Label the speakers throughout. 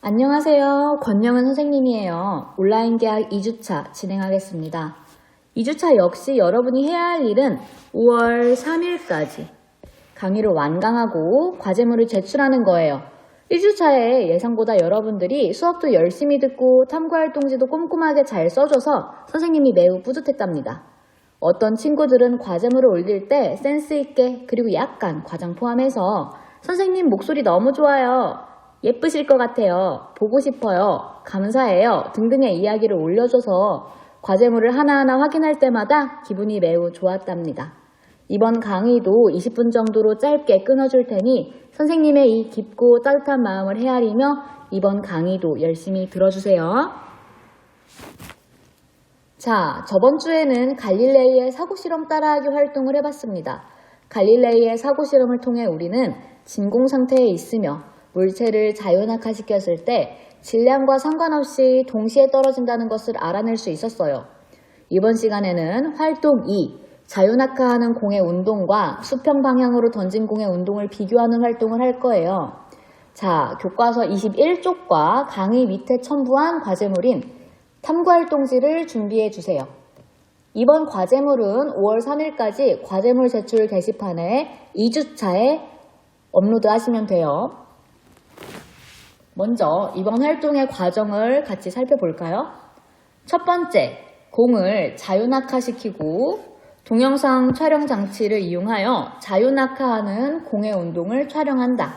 Speaker 1: 안녕하세요. 권영은 선생님이에요. 온라인 계약 2주차 진행하겠습니다. 2주차 역시 여러분이 해야 할 일은 5월 3일까지 강의를 완강하고 과제물을 제출하는 거예요. 1주차에 예상보다 여러분들이 수업도 열심히 듣고 탐구활동지도 꼼꼼하게 잘 써줘서 선생님이 매우 뿌듯했답니다. 어떤 친구들은 과제물을 올릴 때 센스 있게 그리고 약간 과장 포함해서 선생님 목소리 너무 좋아요. 예쁘실 것 같아요. 보고 싶어요. 감사해요. 등등의 이야기를 올려줘서 과제물을 하나하나 확인할 때마다 기분이 매우 좋았답니다. 이번 강의도 20분 정도로 짧게 끊어줄 테니 선생님의 이 깊고 따뜻한 마음을 헤아리며 이번 강의도 열심히 들어주세요. 자, 저번 주에는 갈릴레이의 사고실험 따라하기 활동을 해봤습니다. 갈릴레이의 사고실험을 통해 우리는 진공 상태에 있으며 물체를 자유낙하시켰을 때 질량과 상관없이 동시에 떨어진다는 것을 알아낼 수 있었어요. 이번 시간에는 활동 2, 자유낙하하는 공의 운동과 수평 방향으로 던진 공의 운동을 비교하는 활동을 할 거예요. 자, 교과서 21쪽과 강의 밑에 첨부한 과제물인 탐구활동지를 준비해 주세요. 이번 과제물은 5월 3일까지 과제물 제출 게시판에 2주차에 업로드 하시면 돼요. 먼저 이번 활동의 과정을 같이 살펴볼까요? 첫 번째, 공을 자유낙하시키고 동영상 촬영 장치를 이용하여 자유낙하하는 공의 운동을 촬영한다.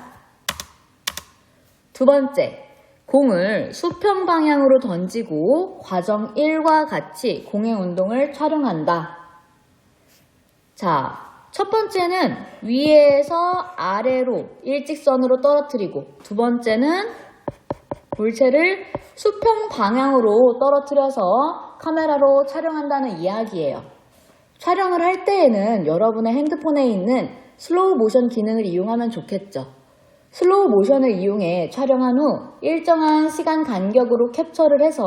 Speaker 1: 두 번째, 공을 수평 방향으로 던지고 과정 1과 같이 공의 운동을 촬영한다. 자, 첫 번째는 위에서 아래로 일직선으로 떨어뜨리고 두 번째는 물체를 수평 방향으로 떨어뜨려서 카메라로 촬영한다는 이야기예요. 촬영을 할 때에는 여러분의 핸드폰에 있는 슬로우 모션 기능을 이용하면 좋겠죠. 슬로우 모션을 이용해 촬영한 후 일정한 시간 간격으로 캡처를 해서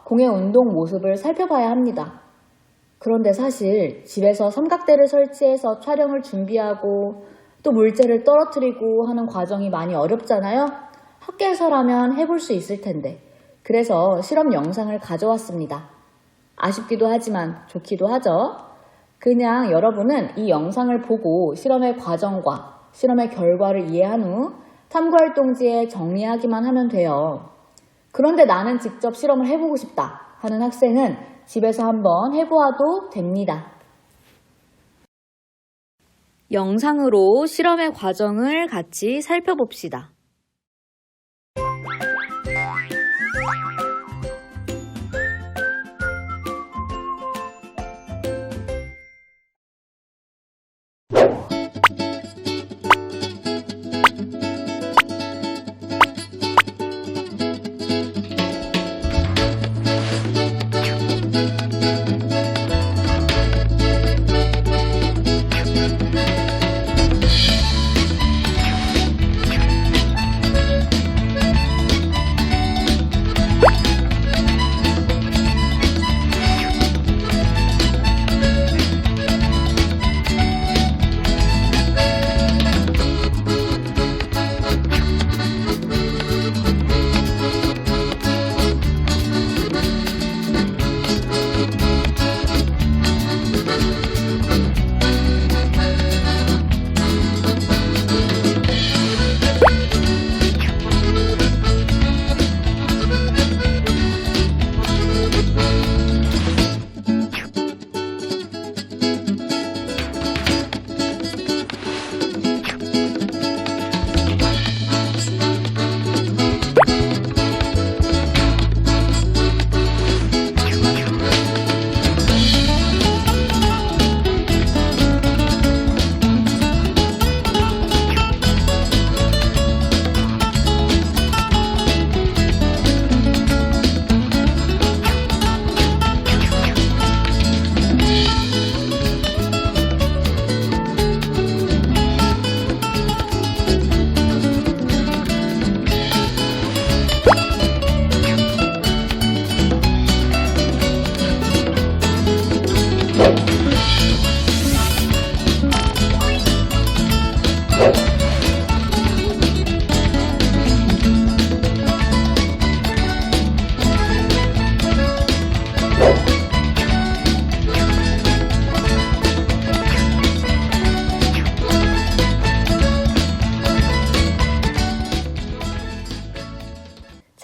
Speaker 1: 공의 운동 모습을 살펴봐야 합니다. 그런데 사실 집에서 삼각대를 설치해서 촬영을 준비하고 또 물체를 떨어뜨리고 하는 과정이 많이 어렵잖아요. 학교에서라면 해볼 수 있을 텐데 그래서 실험 영상을 가져왔습니다. 아쉽기도 하지만 좋기도 하죠. 그냥 여러분은 이 영상을 보고 실험의 과정과 실험의 결과를 이해한 후 탐구활동지에 정리하기만 하면 돼요. 그런데 나는 직접 실험을 해보고 싶다 하는 학생은 집에서 한번 해보아도 됩니다. 영상으로 실험의 과정을 같이 살펴봅시다.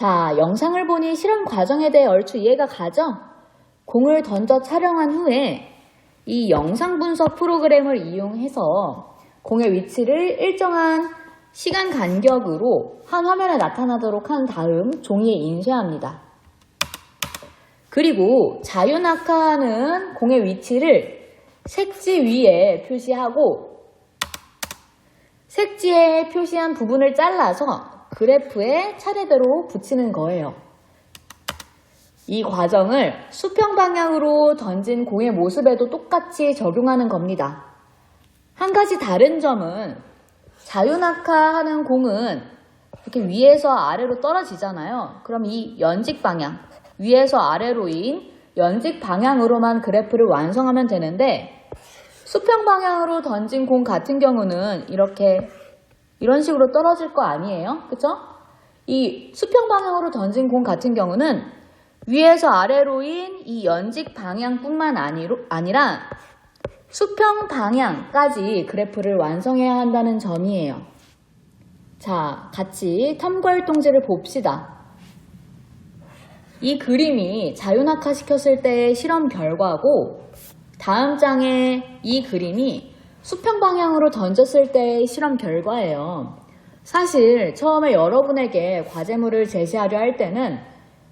Speaker 1: 자, 영상을 보니 실험 과정에 대해 얼추 이해가 가죠? 공을 던져 촬영한 후에 이 영상 분석 프로그램을 이용해서 공의 위치를 일정한 시간 간격으로 한 화면에 나타나도록 한 다음 종이에 인쇄합니다. 그리고 자유낙하하는 공의 위치를 색지 위에 표시하고 색지에 표시한 부분을 잘라서 그래프에 차례대로 붙이는 거예요. 이 과정을 수평 방향으로 던진 공의 모습에도 똑같이 적용하는 겁니다. 한 가지 다른 점은 자유낙하하는 공은 이렇게 위에서 아래로 떨어지잖아요. 그럼 이 연직 방향, 위에서 아래로인 연직 방향으로만 그래프를 완성하면 되는데 수평 방향으로 던진 공 같은 경우는 이런 식으로 떨어질 거 아니에요? 그쵸? 이 수평 방향으로 던진 공 같은 경우는 위에서 아래로인 이 연직 방향뿐만 아니라 수평 방향까지 그래프를 완성해야 한다는 점이에요. 자, 같이 탐구활동지를 봅시다. 이 그림이 자유낙하 시켰을 때의 실험 결과고 다음 장의 이 그림이 수평 방향으로 던졌을 때의 실험 결과예요. 사실 처음에 여러분에게 과제물을 제시하려 할 때는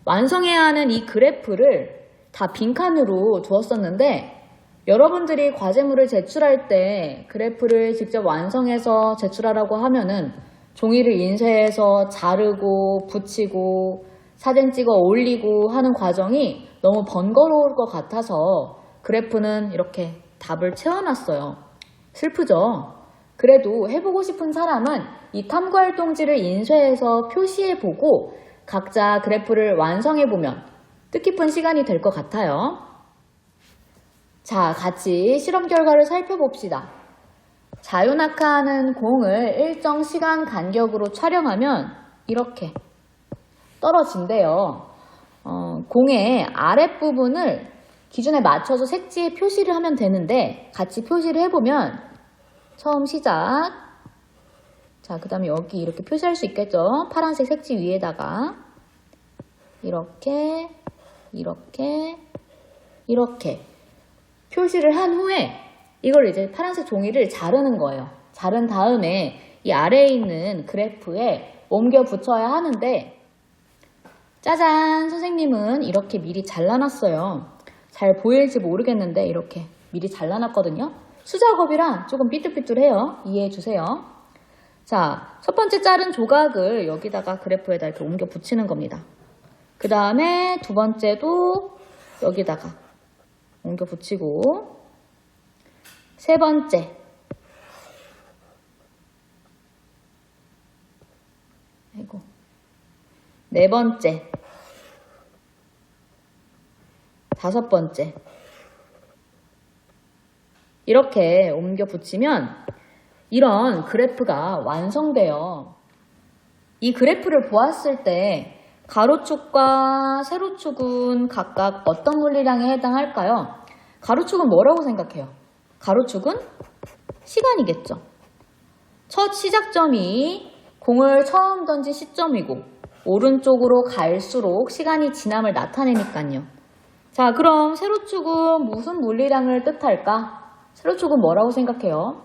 Speaker 1: 완성해야 하는 이 그래프를 다 빈칸으로 두었었는데 여러분들이 과제물을 제출할 때 그래프를 직접 완성해서 제출하라고 하면은 종이를 인쇄해서 자르고 붙이고 사진 찍어 올리고 하는 과정이 너무 번거로울 것 같아서 그래프는 이렇게 답을 채워놨어요. 슬프죠? 그래도 해보고 싶은 사람은 이 탐구활동지를 인쇄해서 표시해보고 각자 그래프를 완성해보면 뜻깊은 시간이 될 것 같아요. 자, 같이 실험 결과를 살펴봅시다. 자유낙하하는 공을 일정 시간 간격으로 촬영하면 이렇게 떨어진대요. 공의 아랫부분을 기준에 맞춰서 색지에 표시를 하면 되는데 같이 표시를 해보면 처음 시작. 자, 그 다음에 여기 이렇게 표시할 수 있겠죠? 파란색 색지 위에다가 이렇게 표시를 한 후에 이걸 이제 파란색 종이를 자르는 거예요. 자른 다음에 이 아래에 있는 그래프에 옮겨 붙여야 하는데 짜잔! 선생님은 이렇게 미리 잘라놨어요. 잘 보일지 모르겠는데 이렇게 미리 잘라놨거든요. 수작업이라 조금 삐뚤삐뚤해요. 이해해주세요. 자, 첫 번째 자른 조각을 여기다가 그래프에다 이렇게 옮겨 붙이는 겁니다. 그 다음에 두 번째도 여기다가 옮겨 붙이고 세 번째 네 번째 다섯 번째 이렇게 옮겨 붙이면 이런 그래프가 완성돼요. 이 그래프를 보았을 때 가로축과 세로축은 각각 어떤 물리량에 해당할까요? 가로축은 뭐라고 생각해요? 가로축은 시간이겠죠. 첫 시작점이 공을 처음 던진 시점이고 오른쪽으로 갈수록 시간이 지남을 나타내니까요. 자, 그럼 세로축은 무슨 물리량을 뜻할까? 세로축은 뭐라고 생각해요?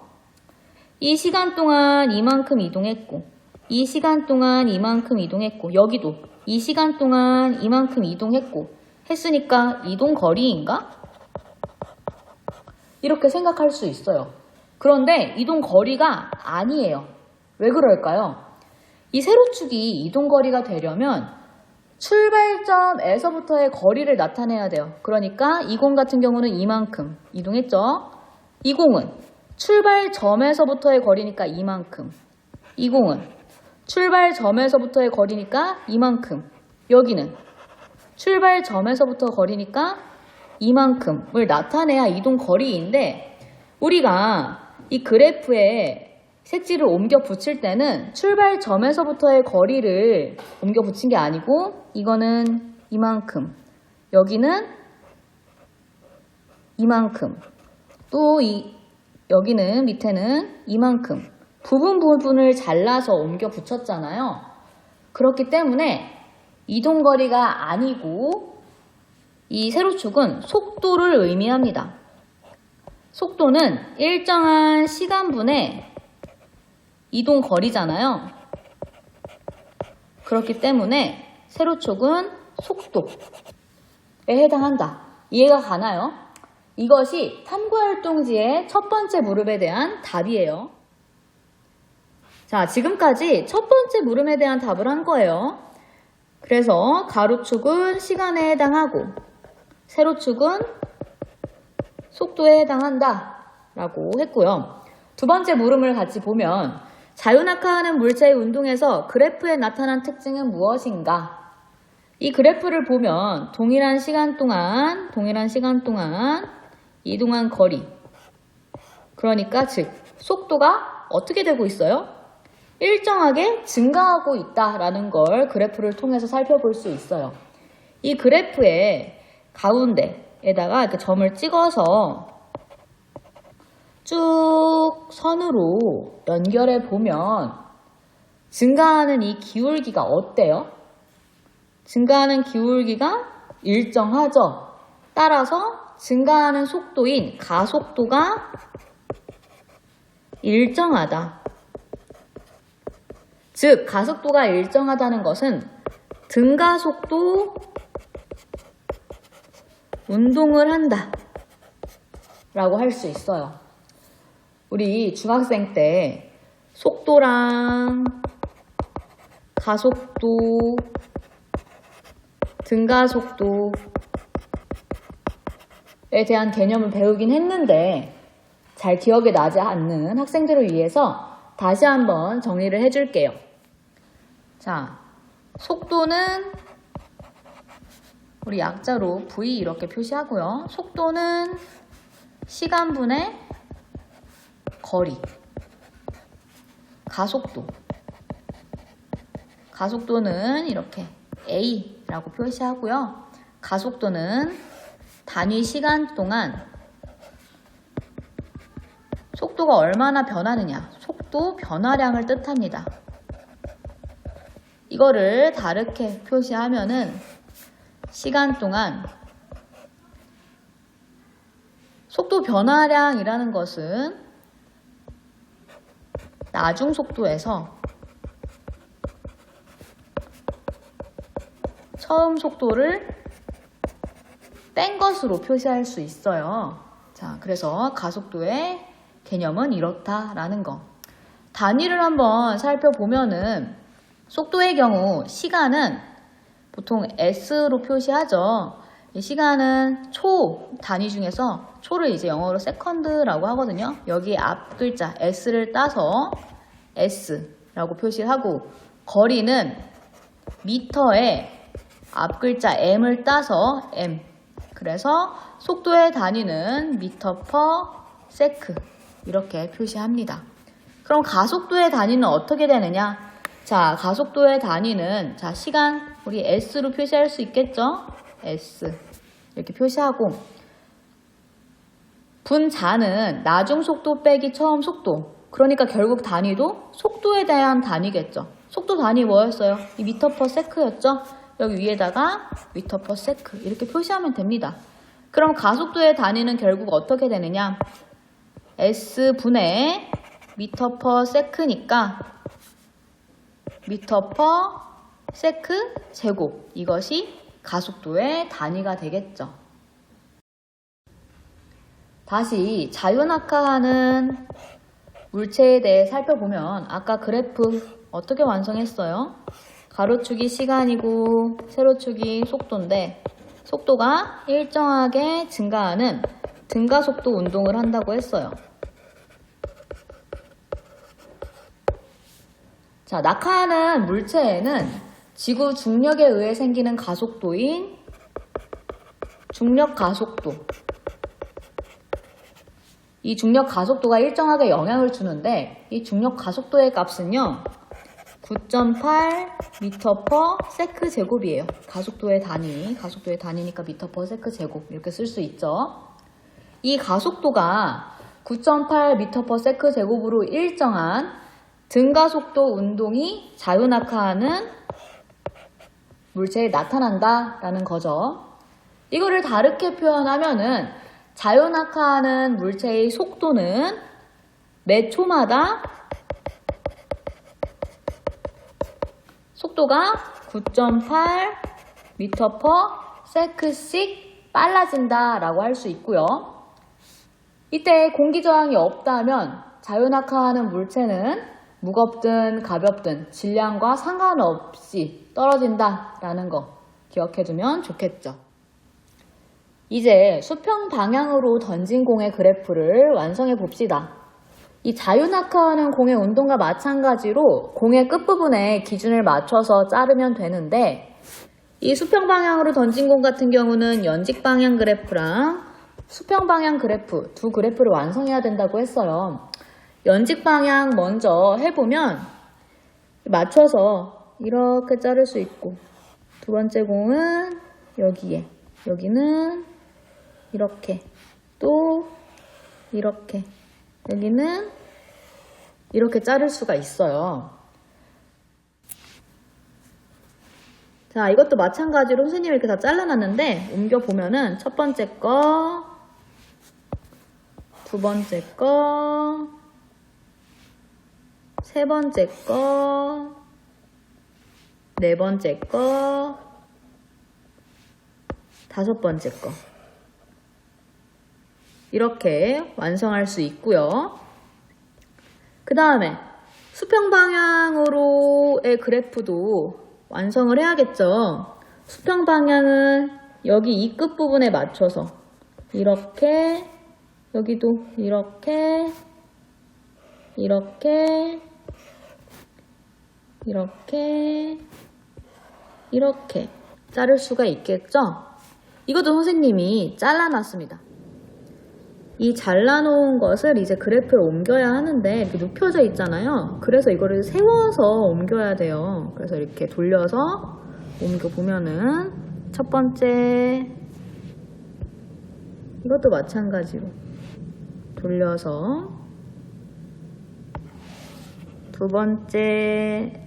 Speaker 1: 이 시간 동안 이만큼 이동했고 이 시간 동안 이만큼 이동했고 여기도 이 시간 동안 이만큼 이동했고 했으니까 이동 거리인가? 이렇게 생각할 수 있어요. 그런데 이동 거리가 아니에요. 왜 그럴까요? 이 세로축이 이동 거리가 되려면 출발점에서부터의 거리를 나타내야 돼요. 그러니까 이 공 같은 경우는 이만큼 이동했죠. 이 공은 출발점에서부터의 거리니까 이만큼. 이 공은 출발점에서부터의 거리니까 이만큼. 여기는 출발점에서부터 거리니까 이만큼을 나타내야 이동 거리인데 우리가 이 그래프에 색지를 옮겨 붙일 때는 출발점에서부터의 거리를 옮겨 붙인 게 아니고 이거는 이만큼, 여기는 이만큼, 또 여기는 밑에는 이만큼 부분을 잘라서 옮겨 붙였잖아요. 그렇기 때문에 이동거리가 아니고 이 세로축은 속도를 의미합니다. 속도는 일정한 시간분의 이동거리잖아요. 그렇기 때문에 세로축은 속도에 해당한다. 이해가 가나요? 이것이 탐구활동지의 첫 번째 물음에 대한 답이에요. 자, 지금까지 첫 번째 물음에 대한 답을 한 거예요. 그래서 가로축은 시간에 해당하고 세로축은 속도에 해당한다 라고 했고요. 두 번째 물음을 같이 보면 자유낙하하는 물체의 운동에서 그래프에 나타난 특징은 무엇인가? 이 그래프를 보면 동일한 시간 동안 이동한 거리, 그러니까 즉 속도가 어떻게 되고 있어요? 일정하게 증가하고 있다라는 걸 그래프를 통해서 살펴볼 수 있어요. 이 그래프의 가운데에다가 이렇게 점을 찍어서 쭉 선으로 연결해 보면 증가하는 이 기울기가 어때요? 증가하는 기울기가 일정하죠. 따라서 증가하는 속도인 가속도가 일정하다. 즉, 가속도가 일정하다는 것은 등가속도 운동을 한다 라고 할 수 있어요. 우리 중학생 때 속도랑 가속도, 등가속도에 대한 개념을 배우긴 했는데 잘 기억에 나지 않는 학생들을 위해서 다시 한번 정리를 해줄게요. 자, 속도는 우리 약자로 V 이렇게 표시하고요. 속도는 시간분의 거리, 가속도는 이렇게 A라고 표시하고요. 가속도는 단위 시간 동안 속도가 얼마나 변하느냐, 속도 변화량을 뜻합니다. 이거를 다르게 표시하면은 시간 동안 속도 변화량이라는 것은 나중 속도에서 처음 속도를 뺀 것으로 표시할 수 있어요. 자, 그래서 가속도의 개념은 이렇다라는 거. 단위를 한번 살펴보면은 속도의 경우 시간은 보통 S로 표시하죠. 이 시간은 초 단위 중에서 초를 이제 영어로 세컨드라고 하거든요. 여기 앞 글자 S를 따서 S라고 표시를 하고, 거리는 미터에 앞 글자 M을 따서 M. 그래서 속도의 단위는 미터 퍼 세크 이렇게 표시합니다. 그럼 가속도의 단위는 어떻게 되느냐? 자, 가속도의 단위는 자, 시간 우리 S로 표시할 수 있겠죠? S 이렇게 표시하고, 분자는 나중 속도 빼기 처음 속도. 그러니까 결국 단위도 속도에 대한 단위겠죠. 속도 단위 뭐였어요? 이 미터 퍼 세크였죠? 여기 위에다가 미터 퍼 세크 이렇게 표시하면 됩니다. 그럼 가속도의 단위는 결국 어떻게 되느냐? S분의 미터 퍼 세크니까 미터 퍼 세크 제곱, 이것이 가속도의 단위가 되겠죠. 다시 자유낙하하는 물체에 대해 살펴보면 아까 그래프 어떻게 완성했어요? 가로축이 시간이고 세로축이 속도인데, 속도가 일정하게 증가하는 등가속도 운동을 한다고 했어요. 자, 낙하하는 물체에는 지구 중력에 의해 생기는 가속도인 중력 가속도, 이 중력 가속도가 일정하게 영향을 주는데, 이 중력 가속도의 값은요 9.8 미터 퍼 세크 제곱이에요. 가속도의 단위니까 미터 퍼 세크 제곱 이렇게 쓸 수 있죠. 이 가속도가 9.8 미터 퍼 세크 제곱으로 일정한 등가속도 운동이 자유낙하하는 물체에 나타난다 라는 거죠. 이거를 다르게 표현하면은 자유낙하하는 물체의 속도는 매 초마다 속도가 9.8m/s씩 빨라진다 라고 할 수 있고요. 이때 공기저항이 없다면 자유낙하하는 물체는 무겁든 가볍든 질량과 상관없이 떨어진다 라는 거 기억해두면 좋겠죠. 이제 수평 방향으로 던진 공의 그래프를 완성해 봅시다. 이 자유낙하하는 공의 운동과 마찬가지로 공의 끝부분에 기준을 맞춰서 자르면 되는데, 이 수평 방향으로 던진 공 같은 경우는 연직 방향 그래프랑 수평 방향 그래프 두 그래프를 완성해야 된다고 했어요. 연직 방향 먼저 해보면 맞춰서 이렇게 자를 수 있고, 두 번째 공은 여기에, 여기는 이렇게, 또 이렇게, 여기는 이렇게 자를 수가 있어요. 자, 이것도 마찬가지로 선생님이 이렇게 다 잘라놨는데 옮겨보면은 첫 번째 거, 두 번째 거, 세 번째 거, 네 번째 거, 다섯 번째 거. 이렇게 완성할 수 있고요. 그 다음에 수평 방향으로의 그래프도 완성을 해야겠죠. 수평 방향은 여기 이 끝부분에 맞춰서 이렇게, 여기도 이렇게, 이렇게, 이렇게, 이렇게 자를 수가 있겠죠. 이것도 선생님이 잘라놨습니다. 이 잘라놓은 것을 이제 그래프에 옮겨야 하는데 이렇게 눕혀져 있잖아요. 그래서 이거를 세워서 옮겨야 돼요. 그래서 이렇게 돌려서 옮겨보면은 첫 번째, 이것도 마찬가지로 돌려서 두 번째,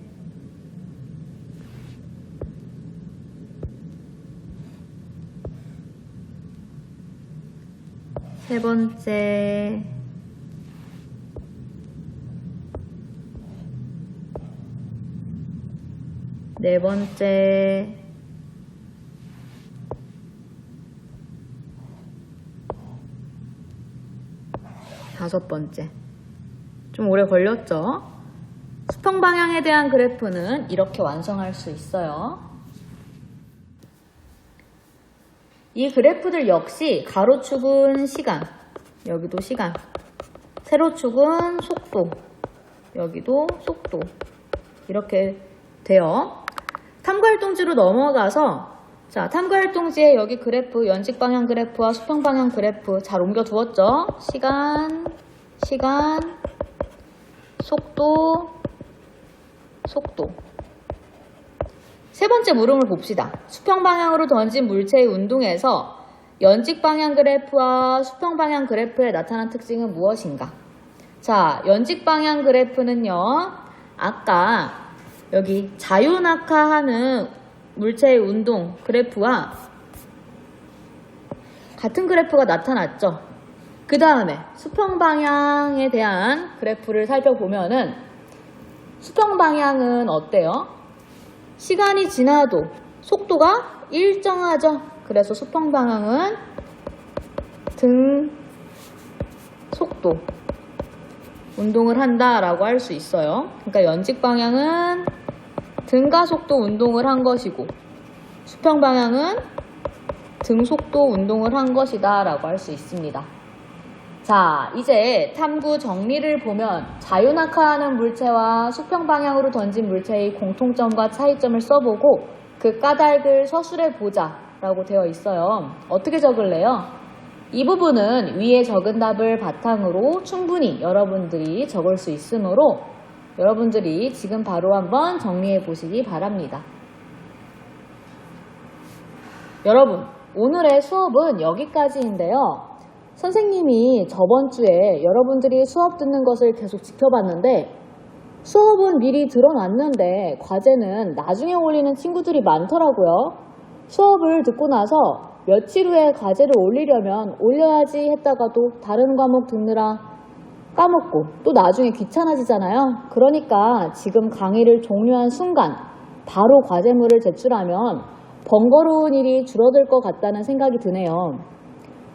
Speaker 1: 세 번째, 네 번째, 다섯 번째. 좀 오래 걸렸죠? 수평 방향에 대한 그래프는 이렇게 완성할 수 있어요. 이 그래프들 역시 가로축은 시간, 여기도 시간, 세로축은 속도, 여기도 속도, 이렇게 돼요. 탐구활동지로 넘어가서, 자, 탐구활동지에 여기 그래프, 연직 방향 그래프와 수평 방향 그래프 잘 옮겨두었죠? 시간, 시간, 속도, 속도. 세 번째 물음을 봅시다. 수평 방향으로 던진 물체의 운동에서 연직 방향 그래프와 수평 방향 그래프에 나타난 특징은 무엇인가? 자, 연직 방향 그래프는요, 아까 여기 자유낙하하는 물체의 운동 그래프와 같은 그래프가 나타났죠. 그 다음에 수평 방향에 대한 그래프를 살펴보면은 수평 방향은 어때요? 시간이 지나도 속도가 일정하죠. 그래서 수평 방향은 등 속도 운동을 한다라고 할 수 있어요. 그러니까 연직 방향은 등가 속도 운동을 한 것이고 수평 방향은 등 속도 운동을 한 것이다 라고 할 수 있습니다. 자, 이제 탐구 정리를 보면 자유낙하하는 물체와 수평 방향으로 던진 물체의 공통점과 차이점을 써보고 그 까닭을 서술해 보자 라고 되어 있어요. 어떻게 적을래요? 이 부분은 위에 적은 답을 바탕으로 충분히 여러분들이 적을 수 있으므로 여러분들이 지금 바로 한번 정리해 보시기 바랍니다. 여러분, 오늘의 수업은 여기까지인데요. 선생님이 저번 주에 여러분들이 수업 듣는 것을 계속 지켜봤는데 수업은 미리 들어놨는데 과제는 나중에 올리는 친구들이 많더라고요. 수업을 듣고 나서 며칠 후에 과제를 올리려면 올려야지 했다가도 다른 과목 듣느라 까먹고 또 나중에 귀찮아지잖아요. 그러니까 지금 강의를 종료한 순간 바로 과제물을 제출하면 번거로운 일이 줄어들 것 같다는 생각이 드네요.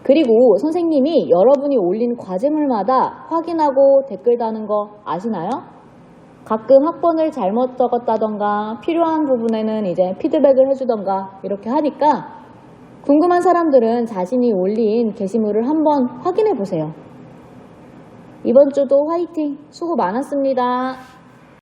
Speaker 1: 그리고 선생님이 여러분이 올린 과제물마다 확인하고 댓글 다는 거 아시나요? 가끔 학번을 잘못 적었다던가 필요한 부분에는 이제 피드백을 해주던가 이렇게 하니까 궁금한 사람들은 자신이 올린 게시물을 한번 확인해 보세요. 이번 주도 화이팅! 수고 많았습니다.